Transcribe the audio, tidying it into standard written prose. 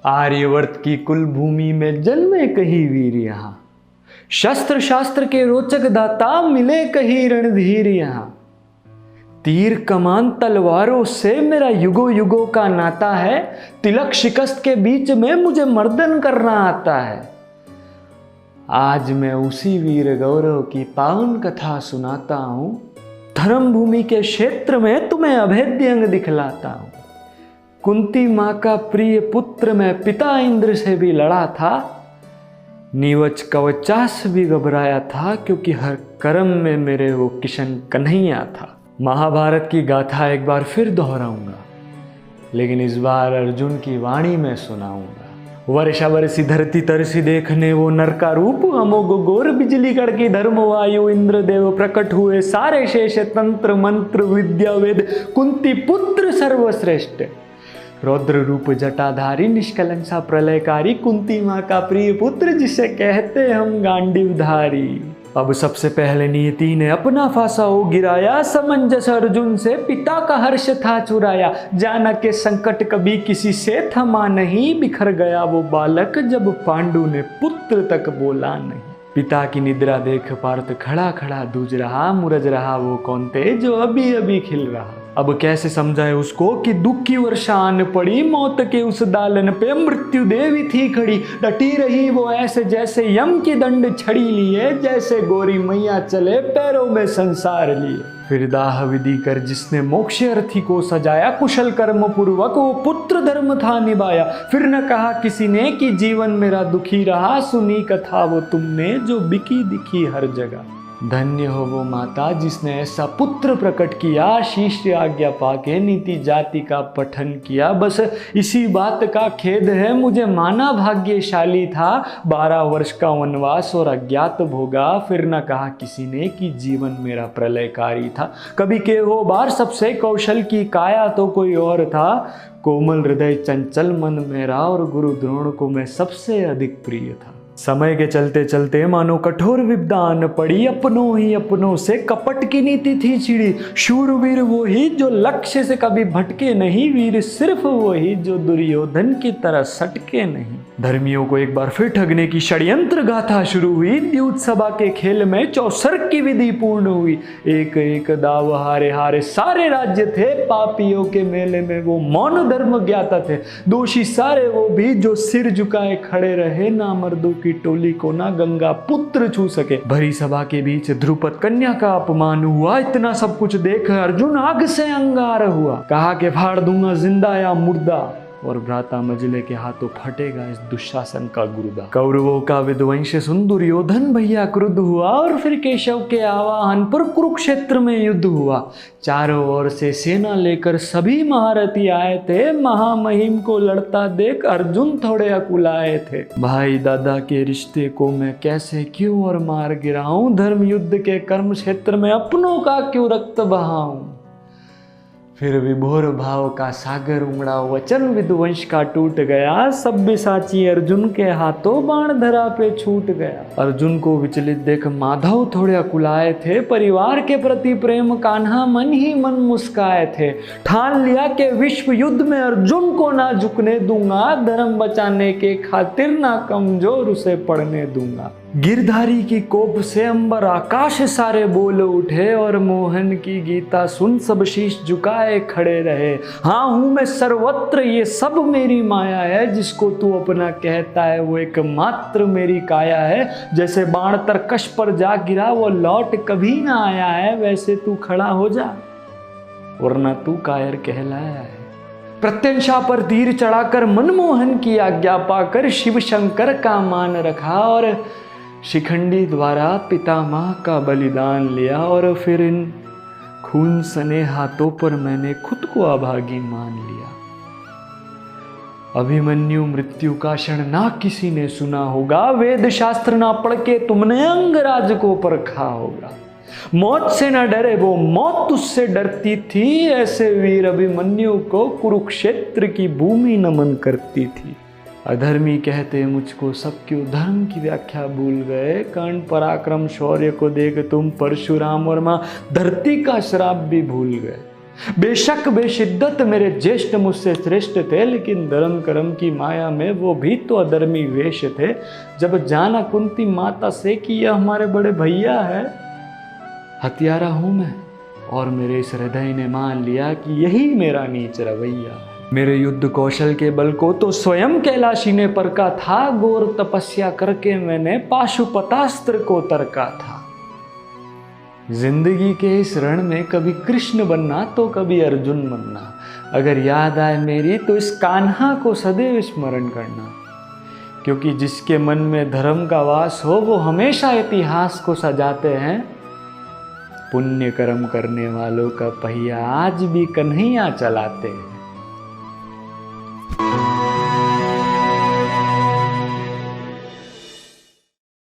आर्यवर्त की कुल भूमि में जन्मे कहीं वीर यहाँ, शस्त्र शास्त्र के रोचक दाता मिले कहीं रणधीर यहाँ। तीर कमान तलवारों से मेरा युगों युगों का नाता है, तिलक शिकस्त के बीच में मुझे मर्दन करना आता है। आज मैं उसी वीर गौरव की पावन कथा सुनाता हूँ, धर्म भूमि के क्षेत्र में तुम्हें अभेद्य अंग दिखलाता हूँ। कुंती माँ का प्रिय पुत्र मैं पिता इंद्र से भी लड़ा था, नीवच कवचास भी घबराया था, क्योंकि हर कर्म में मेरे वो किशन कन्हैया था। महाभारत की गाथा एक बार फिर दोहराऊंगा, लेकिन इस बार अर्जुन की वाणी में सुनाऊंगा। वर्षा बरसी धरती तरसी देखने वो नर का रूप, अमोघ गोर बिजली कड़की धर्म वायु इंद्रदेव प्रकट हुए, सारे शेष तंत्र मंत्र विद्या वेद कुंती पुत्र सर्वश्रेष्ठ। रौद्र रूप जटाधारी निष्कलंक सा प्रलयकारी, कुंती माँ का प्रिय पुत्र जिसे कहते हम गांडीवधारी। अब सबसे पहले नियति ने अपना फांसा हो गिराया, समंजस अर्जुन से पिता का हर्ष था चुराया। जाना के संकट कभी किसी से थमा नहीं, बिखर गया वो बालक जब पांडु ने पुत्र तक बोला नहीं। पिता की निद्रा देख पार्थ खड़ा खड़ा दूज रहा, मुरझ रहा वो कौन्ते जो अभी अभी खिल रहा। अब कैसे समझाए उसको कि दुख की वर्षा आन पड़ी, मौत के उस दालन पे मृत्यु देवी थी खड़ी। डटी रही वो ऐसे जैसे यम की दंड छड़ी लिए, जैसे गोरी मैया चले पैरों में संसार लिए। फिर दाह विधि कर जिसने मोक्ष अर्थी को सजाया, कुशल कर्म पूर्वक वो पुत्र धर्म था निभाया। फिर न कहा किसी ने कि जीवन मेरा दुखी रहा, सुनी कथा वो तुमने जो बिकी दिखी हर जगह। धन्य हो वो माता जिसने ऐसा पुत्र प्रकट किया, शीश आज्ञा पाके नीति जाति का पठन किया। बस इसी बात का खेद है मुझे, माना भाग्यशाली था। 12 वर्ष का वनवास और अज्ञात भोगा, फिर न कहा किसी ने कि जीवन मेरा प्रलयकारी था। कभी के हो बार सबसे कौशल की काया तो कोई और था, कोमल हृदय चंचल मन मेरा, और गुरु द्रोण को मैं सबसे अधिक प्रिय था। समय के चलते चलते मानो कठोर विपदा आन पड़ी, अपनों ही अपनों से कपट की नीति थी छिड़ी। शूरवीर वो ही जो लक्ष्य से कभी भटके नहीं, वीर सिर्फ वो ही जो दुर्योधन की तरह सटके नहीं। धर्मियों को एक बार फिर ठगने की षड्यंत्र गाथा शुरू हुई, द्यूत सभा के खेल में चौसर की विधि पूर्ण हुई। एक एक दाव हारे हारे सारे राज्य थे, पापियों के मेले में वो मौन धर्म ज्ञाता थे। दोषी सारे वो भी जो सिर झुकाए खड़े रहे, ना मर्दों की टोली को ना गंगा पुत्र छू सके। भरी सभा के बीच ध्रुपद कन्या का अपमान हुआ, इतना सब कुछ देख अर्जुन आग से अंगार हुआ। कहा कि फाड़ दूंगा जिंदा या मुर्दा, और भ्राता मजले के हाथों फटेगा इस दुशासन का गुर्दा। कौरवों का विध्वंस सुन दुर्योधन भैया क्रुद्ध हुआ, और फिर केशव के आवाहन पर कुरुक्षेत्र में युद्ध हुआ। चारों ओर से सेना लेकर सभी महारथी आए थे, महामहिम को लड़ता देख अर्जुन थोड़े अकुलाए थे। भाई दादा के रिश्ते को मैं कैसे क्यों और मार गिराऊं, धर्म युद्ध के कर्म क्षेत्र में अपनों का क्यों रक्त बहाऊं। फिर विभोर भाव का सागर उमड़ा, वचन विध्वंस का टूट गया। सब्यसाची अर्जुन के हाथों बाण धरा पे छूट गया। अर्जुन को विचलित देख माधव थोड़े अकुलाए थे, परिवार के प्रति प्रेम कान्हा मन ही मन मुस्काए थे। ठान लिया कि विश्व युद्ध में अर्जुन को ना झुकने दूंगा, धर्म बचाने के खातिर ना कमजोर उसे पड़ने दूंगा। गिरधारी की कोप से अंबर आकाश सारे बोल उठे, और मोहन की गीता सुन सब शीश झुकाए खड़े रहे। हाँ हूं मैं सर्वत्र, ये सब मेरी माया है, जिसको तू अपना कहता है वो एकमात्र मेरी काया है। जैसे बाण तरकश पर जा गिरा वो लौट कभी ना आया है, वैसे तू खड़ा हो जा वरना तू कायर कहलाया है। प्रत्यंशा पर तीर चढ़ाकर मनमोहन की आज्ञा पाकर शिव शंकर का मान रखा, और शिखंडी द्वारा पितामह का बलिदान लिया। और फिर इन खून सने हाथों पर मैंने खुद को अभागी मान लिया। अभिमन्यु मृत्यु का क्षण ना किसी ने सुना होगा, वेद शास्त्र ना पढ़ के तुमने अंगराज को परखा होगा। मौत से न डरे वो मौत उससे डरती थी, ऐसे वीर अभिमन्यु को कुरुक्षेत्र की भूमि नमन करती थी। अधर्मी कहते मुझको सब क्यों धर्म की व्याख्या भूल गए, कर्ण पराक्रम शौर्य को देख तुम परशुराम और मां धरती का श्राप भी भूल गए। बेशक बेशिद्दत मेरे ज्येष्ठ मुझसे श्रेष्ठ थे, लेकिन धर्म कर्म की माया में वो भी तो अधर्मी वेश थे। जब जाना कुंती माता से कि यह हमारे बड़े भैया है, हत्यारा हूं मैं और मेरे इस हृदय ने मान लिया कि यही मेरा नीच रवैया है। मेरे युद्ध कौशल के बल को तो स्वयं कैलाशी ने परखा था, घोर तपस्या करके मैंने पाशुपतास्त्र को तरका था। जिंदगी के इस रण में कभी कृष्ण बनना तो कभी अर्जुन बनना, अगर याद आए मेरी तो इस कान्हा को सदैव स्मरण करना, क्योंकि जिसके मन में धर्म का वास हो वो हमेशा इतिहास को सजाते हैं। पुण्य कर्म करने वालों का पहिया आज भी कन्हैया चलाते हैं।